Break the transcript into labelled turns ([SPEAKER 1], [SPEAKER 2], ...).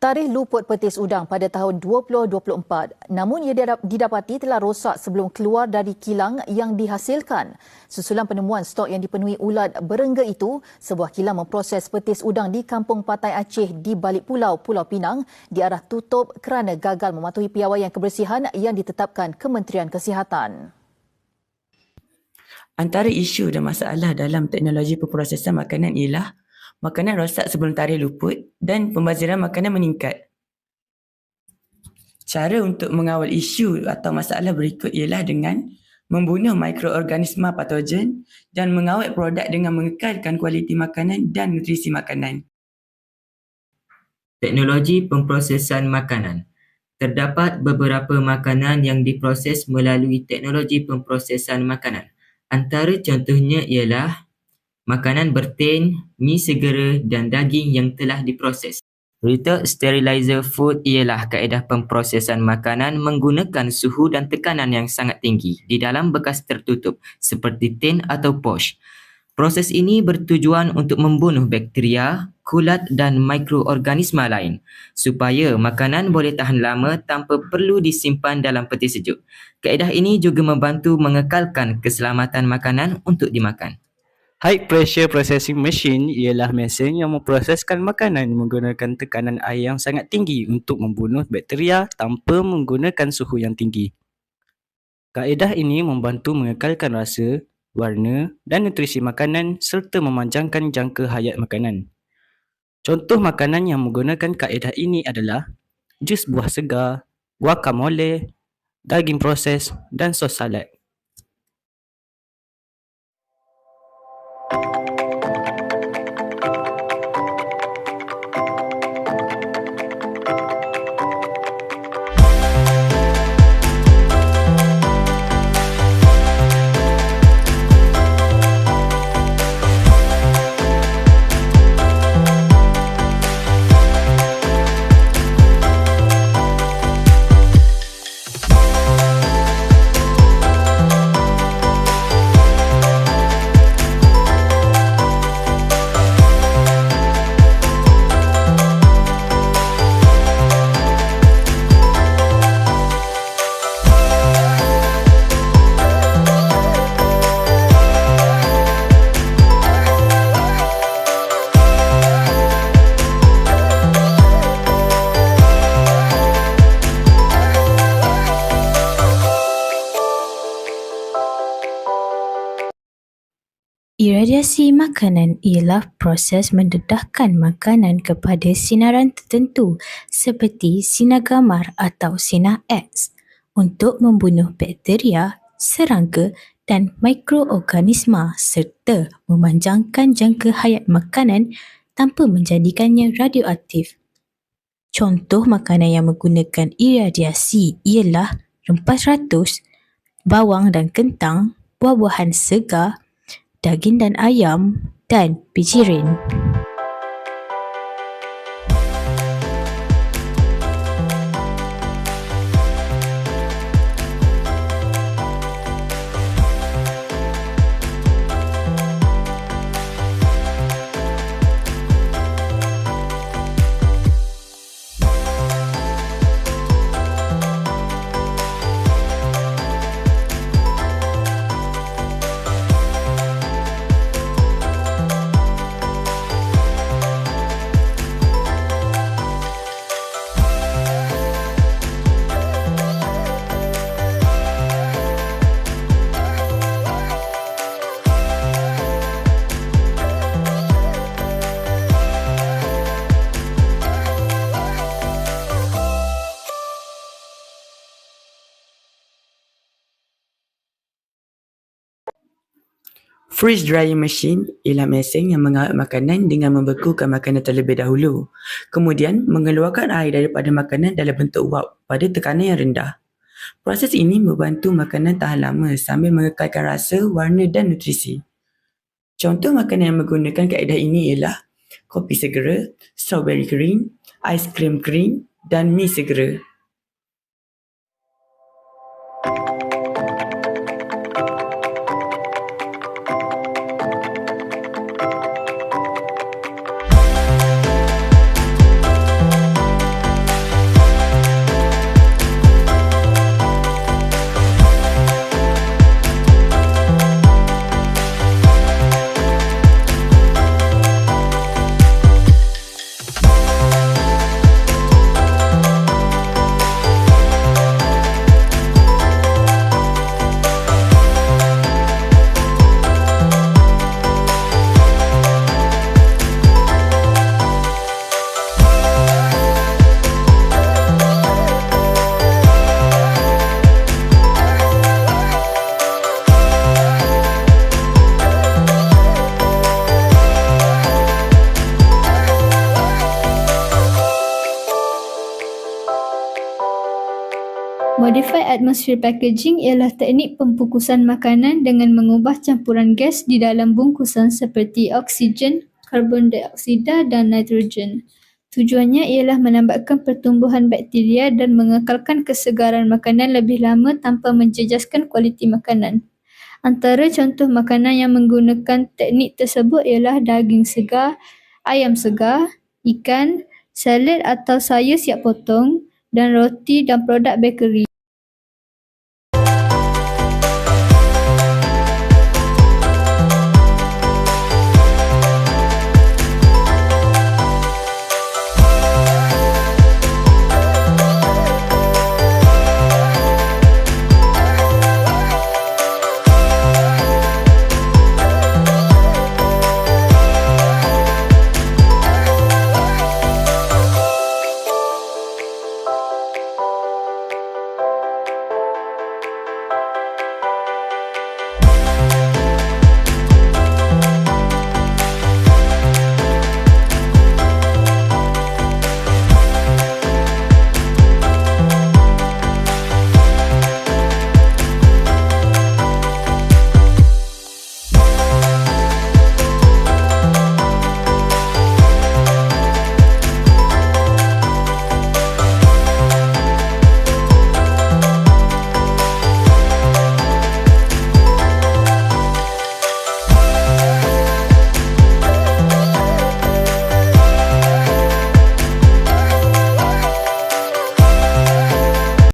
[SPEAKER 1] Tarikh luput petis udang pada tahun 2024, namun ia didapati telah rosak sebelum keluar dari kilang yang dihasilkan. Susulan penemuan stok yang dipenuhi ulat berengga itu, sebuah kilang memproses petis udang di Kampung Patai Aceh di balik pulau Pulau Pinang diarah tutup kerana gagal mematuhi piawaian kebersihan yang ditetapkan Kementerian Kesihatan.
[SPEAKER 2] Antara isu dan masalah dalam teknologi pemprosesan makanan ialah makanan rosak sebelum tarikh luput dan pembaziran makanan meningkat. Cara untuk mengawal isu atau masalah berikut ialah dengan membunuh mikroorganisma patogen dan mengawet produk dengan mengekalkan kualiti makanan dan nutrisi makanan.
[SPEAKER 3] Teknologi pemprosesan makanan. Terdapat beberapa makanan yang diproses melalui teknologi pemprosesan makanan. Antara contohnya ialah makanan bertin, mi segera dan daging yang telah diproses. Retail sterilizer food ialah kaedah pemprosesan makanan menggunakan suhu dan tekanan yang sangat tinggi di dalam bekas tertutup seperti tin atau pouch. Proses ini bertujuan untuk membunuh bakteria, kulat dan mikroorganisma lain supaya makanan boleh tahan lama tanpa perlu disimpan dalam peti sejuk. Kaedah ini juga membantu mengekalkan keselamatan makanan untuk dimakan.
[SPEAKER 4] High pressure processing machine ialah mesin yang memproseskan makanan menggunakan tekanan air yang sangat tinggi untuk membunuh bakteria tanpa menggunakan suhu yang tinggi. Kaedah ini membantu mengekalkan rasa, warna dan nutrisi makanan serta memanjangkan jangka hayat makanan. Contoh makanan yang menggunakan kaedah ini adalah jus buah segar, guacamole, daging proses dan sos salad.
[SPEAKER 5] Iradiasi makanan ialah proses mendedahkan makanan kepada sinaran tertentu seperti sinar gamar atau sinar X untuk membunuh bakteria, serangga dan mikroorganisma serta memanjangkan jangka hayat makanan tanpa menjadikannya radioaktif. Contoh makanan yang menggunakan iradiasi ialah rempas ratus, bawang dan kentang, buah-buahan segar, daging dan ayam dan bijirin.
[SPEAKER 2] Freeze drying machine ialah mesin yang mengawet makanan dengan membekukan makanan terlebih dahulu, kemudian mengeluarkan air daripada makanan dalam bentuk wap pada tekanan yang rendah. Proses ini membantu makanan tahan lama sambil mengekalkan rasa, warna dan nutrisi. Contoh makanan yang menggunakan kaedah ini ialah kopi segera, strawberry kering, aiskrim kering dan mi segera.
[SPEAKER 6] Modified atmosphere packaging ialah teknik pembungkusan makanan dengan mengubah campuran gas di dalam bungkusan seperti oksigen, karbon dioksida dan nitrogen. Tujuannya ialah menambatkan pertumbuhan bakteria dan mengekalkan kesegaran makanan lebih lama tanpa menjejaskan kualiti makanan. Antara contoh makanan yang menggunakan teknik tersebut ialah daging segar, ayam segar, ikan, salad atau sayur siap potong dan roti dan produk bekeri.